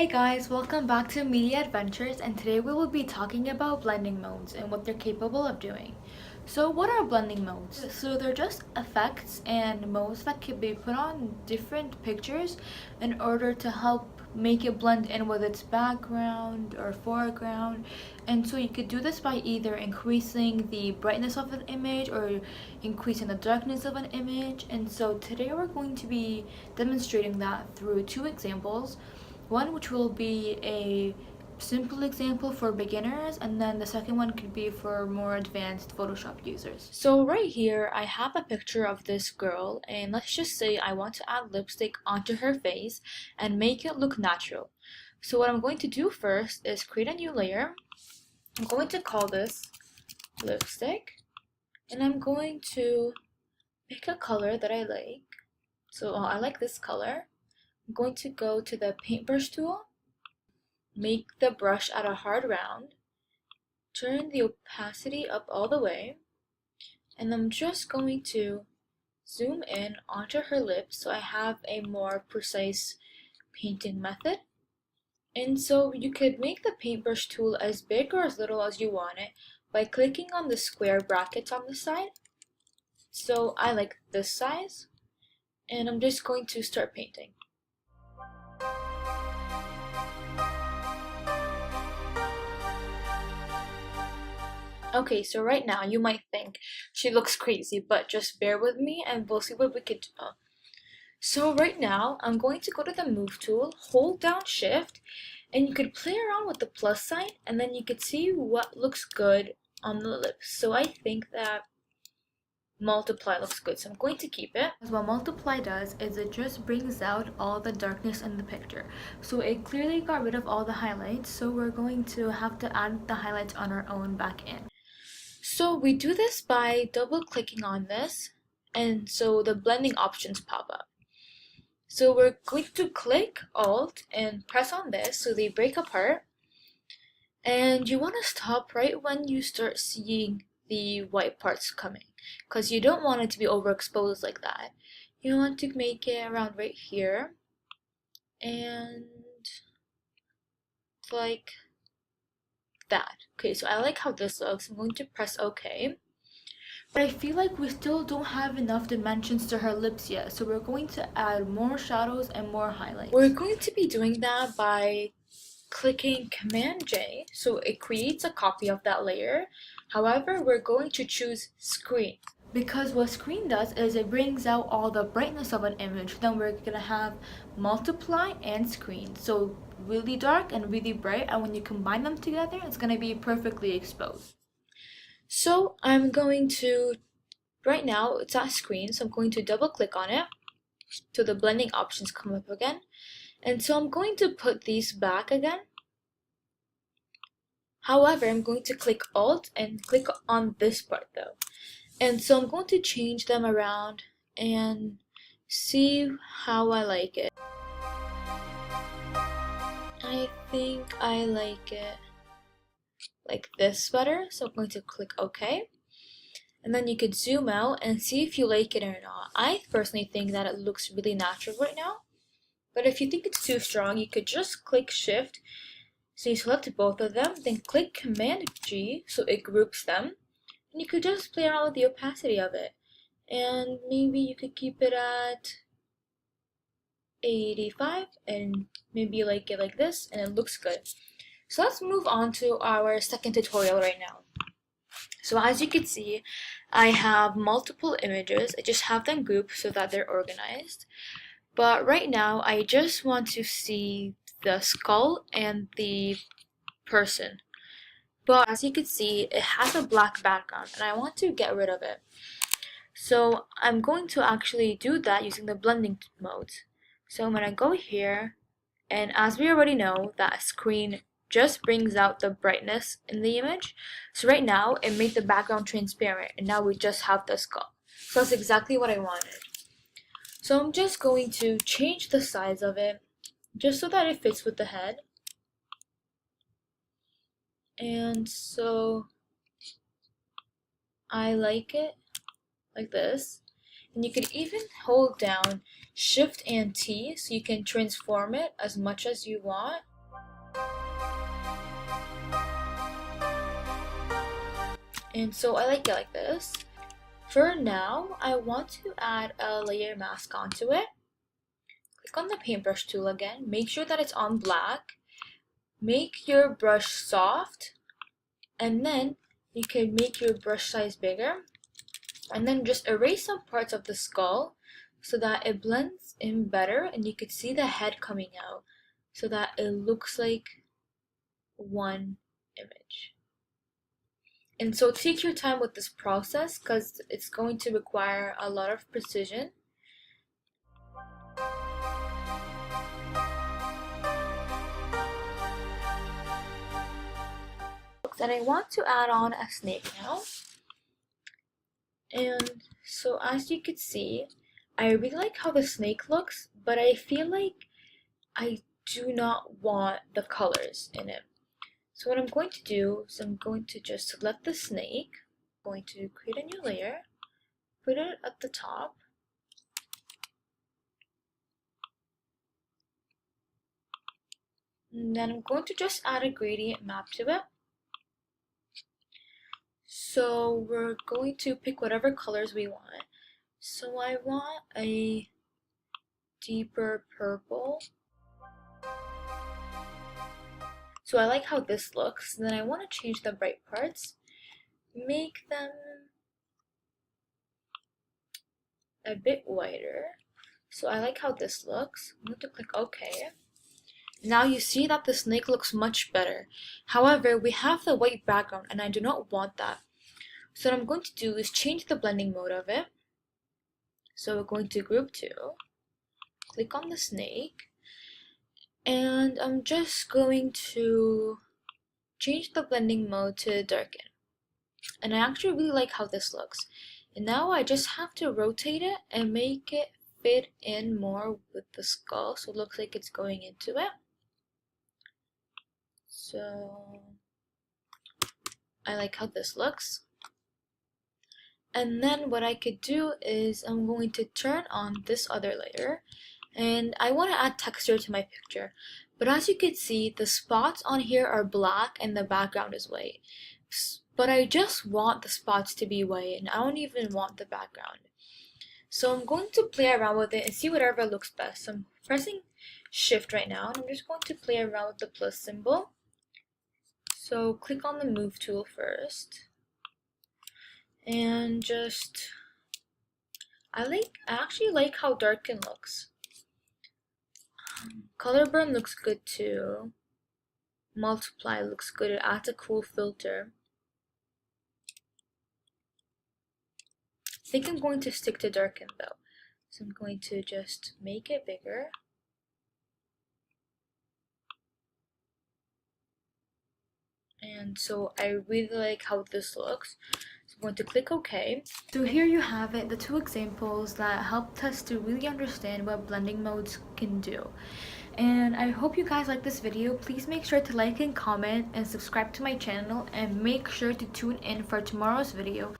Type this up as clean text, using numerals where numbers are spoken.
Hey guys, welcome back to Media Adventures, and today we will be talking about blending modes and what they're capable of doing. So what are blending modes? So they're just effects and modes that can be put on different pictures in order to help make it blend in with its background or foreground. And so you could do this by either increasing the brightness of an image or increasing the darkness of an image. And so today we're going to be demonstrating that through two examples. One which will be a simple example for beginners, and then the second one could be for more advanced Photoshop users. So right here I have a picture of this girl, and let's just say I want to add lipstick onto her face and make it look natural. So what I'm going to do first is create a new layer. I'm going to call this lipstick, and I'm going to pick a color that I like. So I like this color. I'm going to go to the paintbrush tool, make the brush at a hard round, turn the opacity up all the way, and I'm just going to zoom in onto her lips so I have a more precise painting method. And so you could make the paintbrush tool as big or as little as you want it by clicking on the square brackets on the side. So I like this size, and I'm just going to start painting. Okay, so right now you might think she looks crazy, but just bear with me and we'll see what we could do. So right now I'm going to go to the move tool, hold down shift, and you could play around with the plus sign and then you could see what looks good on the lips. So I think that multiply looks good, so I'm going to keep it. What multiply does is it just brings out all the darkness in the picture. So it clearly got rid of all the highlights, so we're going to have to add the highlights on our own back in. So we do this by double clicking on this, and so the blending options pop up. So we're going to click Alt and press on this so they break apart, and you want to stop right when you start seeing the white parts coming, because you don't want it to be overexposed like that. You want to make it around right here, and like that. Okay, so I like how this looks. I'm going to press OK. But I feel like we still don't have enough dimensions to her lips yet, so we're going to add more shadows and more highlights. We're going to be doing that by clicking Command J, so it creates a copy of that layer. However, we're going to choose Screen. Because what screen does is it brings out all the brightness of an image. Then we're gonna have multiply and screen. So really dark and really bright, and when you combine them together, it's gonna be perfectly exposed. So I'm going to, right now it's at screen, so I'm going to double click on it so the blending options come up again. And so I'm going to put these back again. However, I'm going to click Alt and click on this part though. And so I'm going to change them around and see how I like it. I think I like it like this better, so I'm going to click OK. And then you could zoom out and see if you like it or not. I personally think that it looks really natural right now. But if you think it's too strong, you could just click Shift. So you select both of them, then click Command G so it groups them. And you could just play around with the opacity of it. And maybe you could keep it at 85 and maybe like it like this, and it looks good. So let's move on to our second tutorial right now. So as you can see, I have multiple images. I just have them grouped so that they're organized. But right now, I just want to see the skull and the person. But as you can see, it has a black background and I want to get rid of it. So I'm going to actually do that using the blending modes. So I'm going to go here, and as we already know, that screen just brings out the brightness in the image. So right now, it made the background transparent, and now we just have the skull. So that's exactly what I wanted. So I'm just going to change the size of it, just so that it fits with the head. And so I like it like this. And you could even hold down Shift and T so you can transform it as much as you want. And so I like it like this. For now, I want to add a layer mask onto it. Click on the paintbrush tool again. Make sure that it's on black. Make your brush soft. And then you can make your brush size bigger. And then just erase some parts of the skull so that it blends in better and you could see the head coming out so that it looks like one image. And so take your time with this process because it's going to require a lot of precision. And I want to add on a snake now. And so as you can see, I really like how the snake looks, but I feel like I do not want the colors in it. So what I'm going to do is I'm going to just select the snake, I'm going to create a new layer, put it at the top, and then I'm going to just add a gradient map to it. So we're going to pick whatever colors we want. So I want a deeper purple. So I like how this looks. And then I want to change the bright parts. Make them a bit whiter. So I like how this looks. I'm going to click OK. Now you see that the snake looks much better. However, we have the white background and I do not want that. So what I'm going to do is change the blending mode of it. So we're going to group 2, click on the snake, and I'm just going to change the blending mode to darken. And I actually really like how this looks. And now I just have to rotate it and make it fit in more with the skull so it looks like it's going into it. So I like how this looks. And then what I could do is I'm going to turn on this other layer and I want to add texture to my picture. But as you can see, the spots on here are black and the background is white. But I just want the spots to be white and I don't even want the background. So I'm going to play around with it and see whatever looks best. So I'm pressing Shift right now and I'm just going to play around with the plus symbol. So click on the move tool first. And just, I actually like how darken looks. Color burn looks good too. Multiply looks good. It adds a cool filter. I think I'm going to stick to darken though. So I'm going to just make it bigger. And so I really like how this looks. So I'm going to click OK. So here you have it, the 2 examples that helped us to really understand what blending modes can do. And I hope you guys like this video. Please make sure to like and comment and subscribe to my channel and make sure to tune in for tomorrow's video.